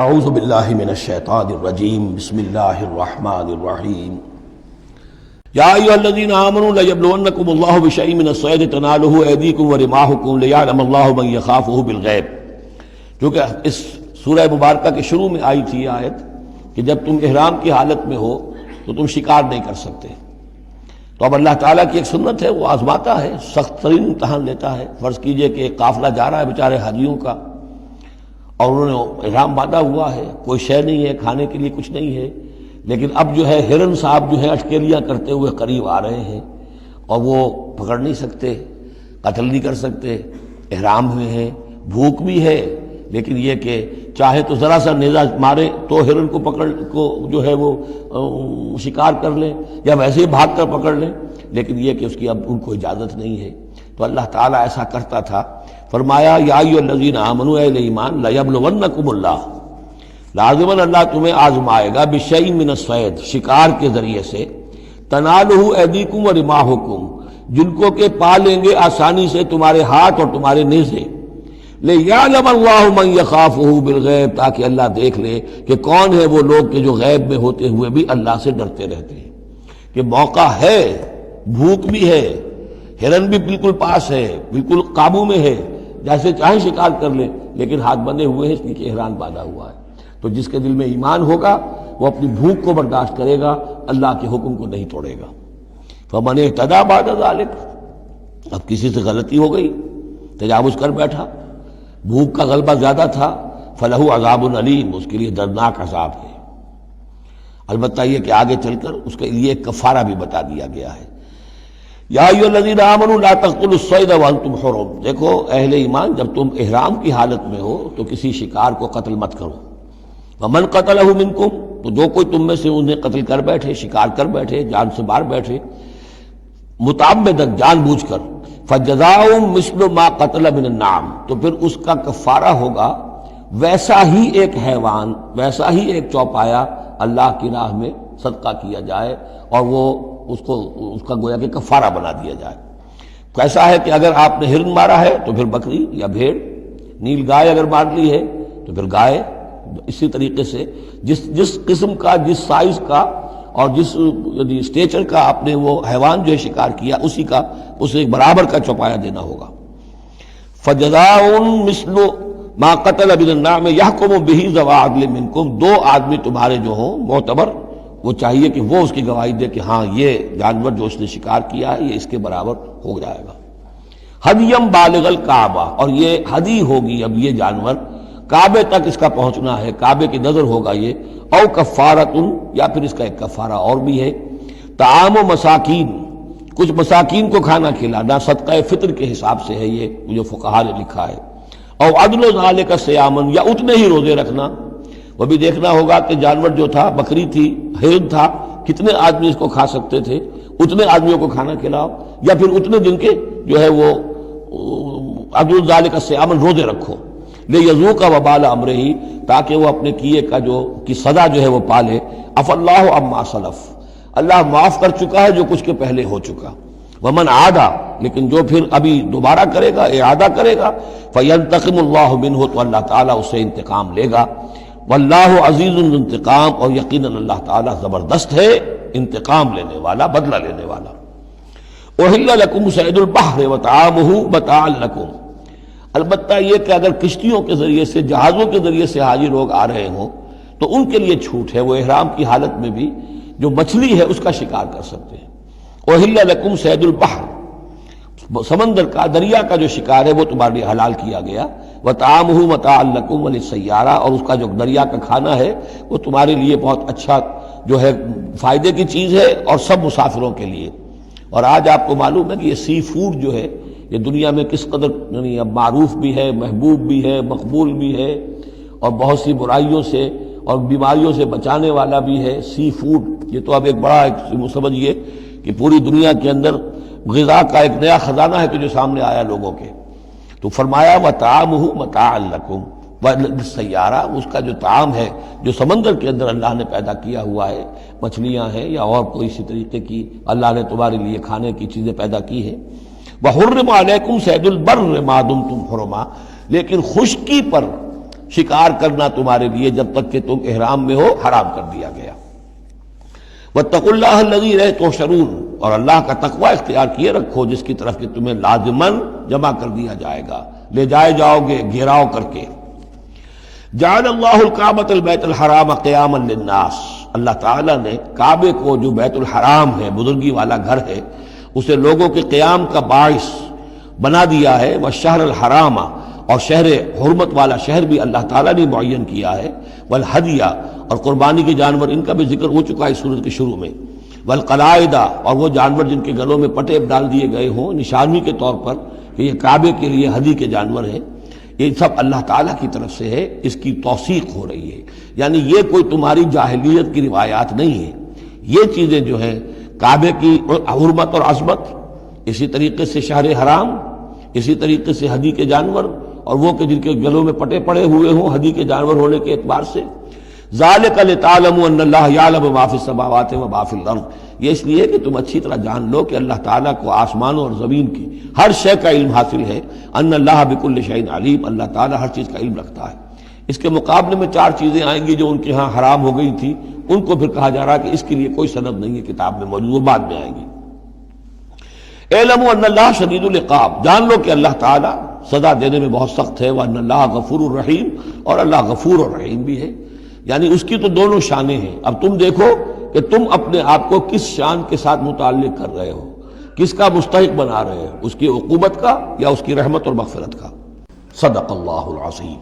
اعوذ باللہ من الشیطان الرجیم بسم اللہ الرحمن الرحیم یا ایھا الذین آمنوا لیبلونکم اللہ بشیء من الصید تنالہ ایدیکم ورماحکم لیعلم اللہ من یخافہ بالغیب، کیونکہ اس سورہ مبارکہ کے شروع میں آئی تھی یہ آیت کہ جب تم احرام کی حالت میں ہو تو تم شکار نہیں کر سکتے، تو اب اللہ تعالیٰ کی ایک سنت ہے، وہ آزماتا ہے، سخت ترین امتحان لیتا ہے۔ فرض کیجئے کہ ایک قافلہ جا رہا ہے بیچارے حاجیوں کا، اور انہوں نے احرام باندھا ہوا ہے، کوئی شے نہیں ہے، کھانے کے لیے کچھ نہیں ہے، لیکن اب جو ہے ہرن صاحب جو ہے اٹکیلیاں کرتے ہوئے قریب آ رہے ہیں، اور وہ پکڑ نہیں سکتے، قتل نہیں کر سکتے، احرام میں ہیں، بھوک بھی ہے، لیکن یہ کہ چاہے تو ذرا سا نیزہ مارے تو ہرن کو پکڑ کو جو ہے وہ شکار کر لیں، یا ویسے ہی بھاگ کر پکڑ لیں، لیکن یہ کہ اس کی اب ان کو اجازت نہیں ہے۔ تو اللہ تعالیٰ ایسا کرتا تھا، فرمایا یا ایھا الذین آمنوا، اہل ایمان، لیبلونکم اللہ، لازماً اللہ تمہیں آزمائے گا، بشیء من الصید، شکار کے ذریعے سے، تنالہ ایدیکم ورماحکم، جن کو کہ پا لیں گے آسانی سے تمہارے ہاتھ اور تمہارے نیزے، لیعلم اللہ من یخافہ بالغیب، تاکہ اللہ دیکھ لے کہ کون ہے وہ لوگ کہ جو غیب میں ہوتے ہوئے بھی اللہ سے ڈرتے رہتے ہیں، کہ موقع ہے، بھوک بھی ہے، ہرن بھی بالکل پاس ہے، بالکل قابو میں ہے، جیسے چاہے شکار کر لے، لیکن ہاتھ بندھے ہوئے ہیں اس لیے کہ احرام باندھا ہوا ہے۔ تو جس کے دل میں ایمان ہوگا وہ اپنی بھوک کو برداشت کرے گا، اللہ کے حکم کو نہیں توڑے گا۔ فمن اہتدی بعد ذلک، اب کسی سے غلطی ہو گئی، تجاوز کر بیٹھا، بھوک کا غلبہ زیادہ تھا، فلہ عذاب علیم، اس کے لیے دردناک عذاب ہے۔ البتہ یہ کہ آگے چل کر اس کے لیے ایک کفارہ بھی بتا دیا گیا ہے۔ یا ایھا الذین آمنوا لا تقتلوا الصید وانتم حرم، دیکھو اہل ایمان، جب تم احرام کی حالت میں ہو تو کسی شکار کو قتل مت کرو۔ ومن قتلہ منکم، تو جو کوئی تم میں سے انہیں قتل کر بیٹھے، شکار کر بیٹھے، جان سے مار بیٹھے، متعمدن، جان بوجھ کر، فجزاء مثل ما قتل من النعم، تو پھر اس کا کفارہ ہوگا ویسا ہی ایک حیوان، ویسا ہی ایک چوپایا اللہ کی راہ میں صدقہ کیا جائے، اور وہ اس کا گویا کہ کفارہ بنا دیا جائے۔ کیسا ہے کہ اگر آپ نے ہرن مارا ہے تو پھر بکری یا بھیڑ، نیل گائے اگر مار لی ہے تو پھر گائے، اسی طریقے سے جس قسم کا، جس سائز کا اور جس اسٹیچر کا آپ نے وہ حیوان جو ہے شکار کیا، اسی کا اسے ایک برابر کا چوپایا دینا ہوگا۔ فجزاء مثل ما قتل من النعم یحکم بہ ذوی عدل منکم، دو آدمی تمہارے جو ہوں معتبر، وہ چاہیے کہ وہ اس کی گواہی دے کہ ہاں یہ جانور جو اس نے شکار کیا ہے یہ اس کے برابر ہو جائے گا۔ ہدیم بالغ الکعبہ، اور یہ ہدی ہوگی اب یہ جانور، کعبے تک اس کا پہنچنا ہے، کعبے کی نظر ہوگا یہ، او کفارۃ، یا پھر اس کا ایک کفارہ اور بھی ہے، طعام مساکین، کچھ مساکین کو کھانا کھلانا، صدقہ فطر کے حساب سے ہے یہ جو فقہا نے لکھا ہے، او عدل ذالک صیامن، یا اتنے ہی روزے رکھنا۔ وہ بھی دیکھنا ہوگا کہ جانور جو تھا، بکری تھی، ہرن تھا، کتنے آدمی اس کو کھا سکتے تھے، اتنے آدمیوں کو کھانا کھلاؤ، یا پھر اتنے دن کے جو ہے وہ عدل ذالک صیامن، روزے رکھو، لیذوق وبال امرہ، تاکہ وہ اپنے کیے کا کی سزا جو ہے وہ پالے۔ عفا اللہ عما سلف، اللہ معاف کر چکا ہے جو کچھ کے پہلے ہو چکا۔ ومن عادا، لیکن جو پھر ابھی دوبارہ کرے گا، اعادہ کرے گا، فینتقم اللہ منہ، تو اللہ تعالیٰ اس سے انتقام لے گا۔ واللہ عزیز الانتقام، اور یقیناً اللہ تعالیٰ زبردست ہے، انتقام لینے والا، بدلہ لینے والا۔ احل لکم صید البحر وطعامہ متاعا لکم، البتہ یہ کہ اگر کشتیوں کے ذریعے سے، جہازوں کے ذریعے سے حاجی لوگ آ رہے ہوں تو ان کے لیے چھوٹ ہے، وہ احرام کی حالت میں بھی جو مچھلی ہے اس کا شکار کر سکتے ہیں۔ احل لکم صید البحر، سمندر کا، دریا کا جو شکار ہے وہ تمہارے لیے حلال کیا گیا، وطعامہ متاعا لکم وللسیارہ، اور اس کا جو دریا کا کھانا ہے وہ تمہارے لیے بہت اچھا جو ہے فائدے کی چیز ہے، اور سب مسافروں کے لیے۔ اور آج آپ کو معلوم ہے کہ یہ سی فوڈ جو ہے یہ دنیا میں کس قدر یعنی اب معروف بھی ہے، محبوب بھی ہے، مقبول بھی ہے، اور بہت سی برائیوں سے اور بیماریوں سے بچانے والا بھی ہے۔ سی فوڈ یہ تو اب ایک بڑا سمجھیے کہ پوری دنیا کے اندر غذا کا ایک نیا خزانہ ہے کہ جو سامنے آیا لوگوں کے۔ تو فرمایا وطعامہ متاعا لکم وللسیارہ، اس کا جو طعام ہے جو سمندر کے اندر اللہ نے پیدا کیا ہوا ہے، مچھلیاں ہیں یا اور کوئی اسی طریقے کی اللہ نے تمہارے لیے کھانے کی چیزیں پیدا کی ہیں۔ وحرم علیکم صید البر ما دمتم حرما، لیکن خشکی پر شکار کرنا تمہارے لیے جب تک کہ تم احرام میں ہو حرام کر دیا گیا۔ واتقوا اللہ الذی الیہ تحشرون، اور اللہ کا تقوی اختیار کیے رکھو جس کی طرف کہ تمہیں لازماً جمع کر دیا جائے گا، لے جائے جاؤ گے گھیراؤ کر کے۔ جعل اللہ الکعبۃ البیت الحرام قیاما للناس، اللہ تعالیٰ نے کعبے کو جو بیت الحرام ہے، بزرگی والا گھر ہے، اسے لوگوں کے قیام کا باعث بنا دیا ہے۔ والشہر الحرام، اور شہر حرمت والا شہر بھی اللہ تعالیٰ نے معین کیا ہے۔ والہدی، اور قربانی کے جانور، ان کا بھی ذکر ہو چکا ہے اس سورت کے شروع میں۔ والقلائد، اور وہ جانور جن کے گلوں میں پٹے ڈال دیے گئے ہوں نشانی کے طور پر کہ یہ کعبے کے لیے ہدی کے جانور ہیں، یہ سب اللہ تعالیٰ کی طرف سے ہے، اس کی توثیق ہو رہی ہے۔ یعنی یہ کوئی تمہاری جاہلیت کی روایات نہیں ہے، یہ چیزیں جو ہیں کعبے کی حرمت اور عظمت، اسی طریقے سے شہر حرام، اسی طریقے سے ہدی کے جانور، اور وہ کہ جن کے گلوں میں پٹے پڑے ہوئے ہوں ہدی کے جانور ہونے کے اعتبار سے۔ ذالک لتعلموا ان اللہ یعلم ما فی السماوات و ما فی الارض، یہ اس لیے کہ تم اچھی طرح جان لو کہ اللہ تعالیٰ کو آسمانوں اور زمین کی ہر شے کا علم حاصل ہے۔ ان اللہ بکل شیء علیم، اللہ تعالیٰ ہر چیز کا علم رکھتا ہے۔ اس کے مقابلے میں 4 چیزیں آئیں گی جو ان کے ہاں حرام ہو گئی تھی، ان کو پھر کہا جا رہا کہ اس کے لیے کوئی سند نہیں ہے کتاب میں موجود، وہ بعد میں آئیں گی۔ اعلموا ان اللہ شدید العقاب، جان لو کہ اللہ تعالیٰ سزا دینے میں بہت سخت ہے۔ وان اللہ غفور الرحیم، اور اللہ غفور اور رحیم بھی ہے، یعنی اس کی تو دونوں شانیں ہیں۔ اب تم دیکھو کہ تم اپنے آپ کو کس شان کے ساتھ متعلق کر رہے ہو، کس کا مستحق بنا رہے ہو، اس کی عقوبت کا یا اس کی رحمت اور مغفرت کا۔ صدق اللہ العظیم۔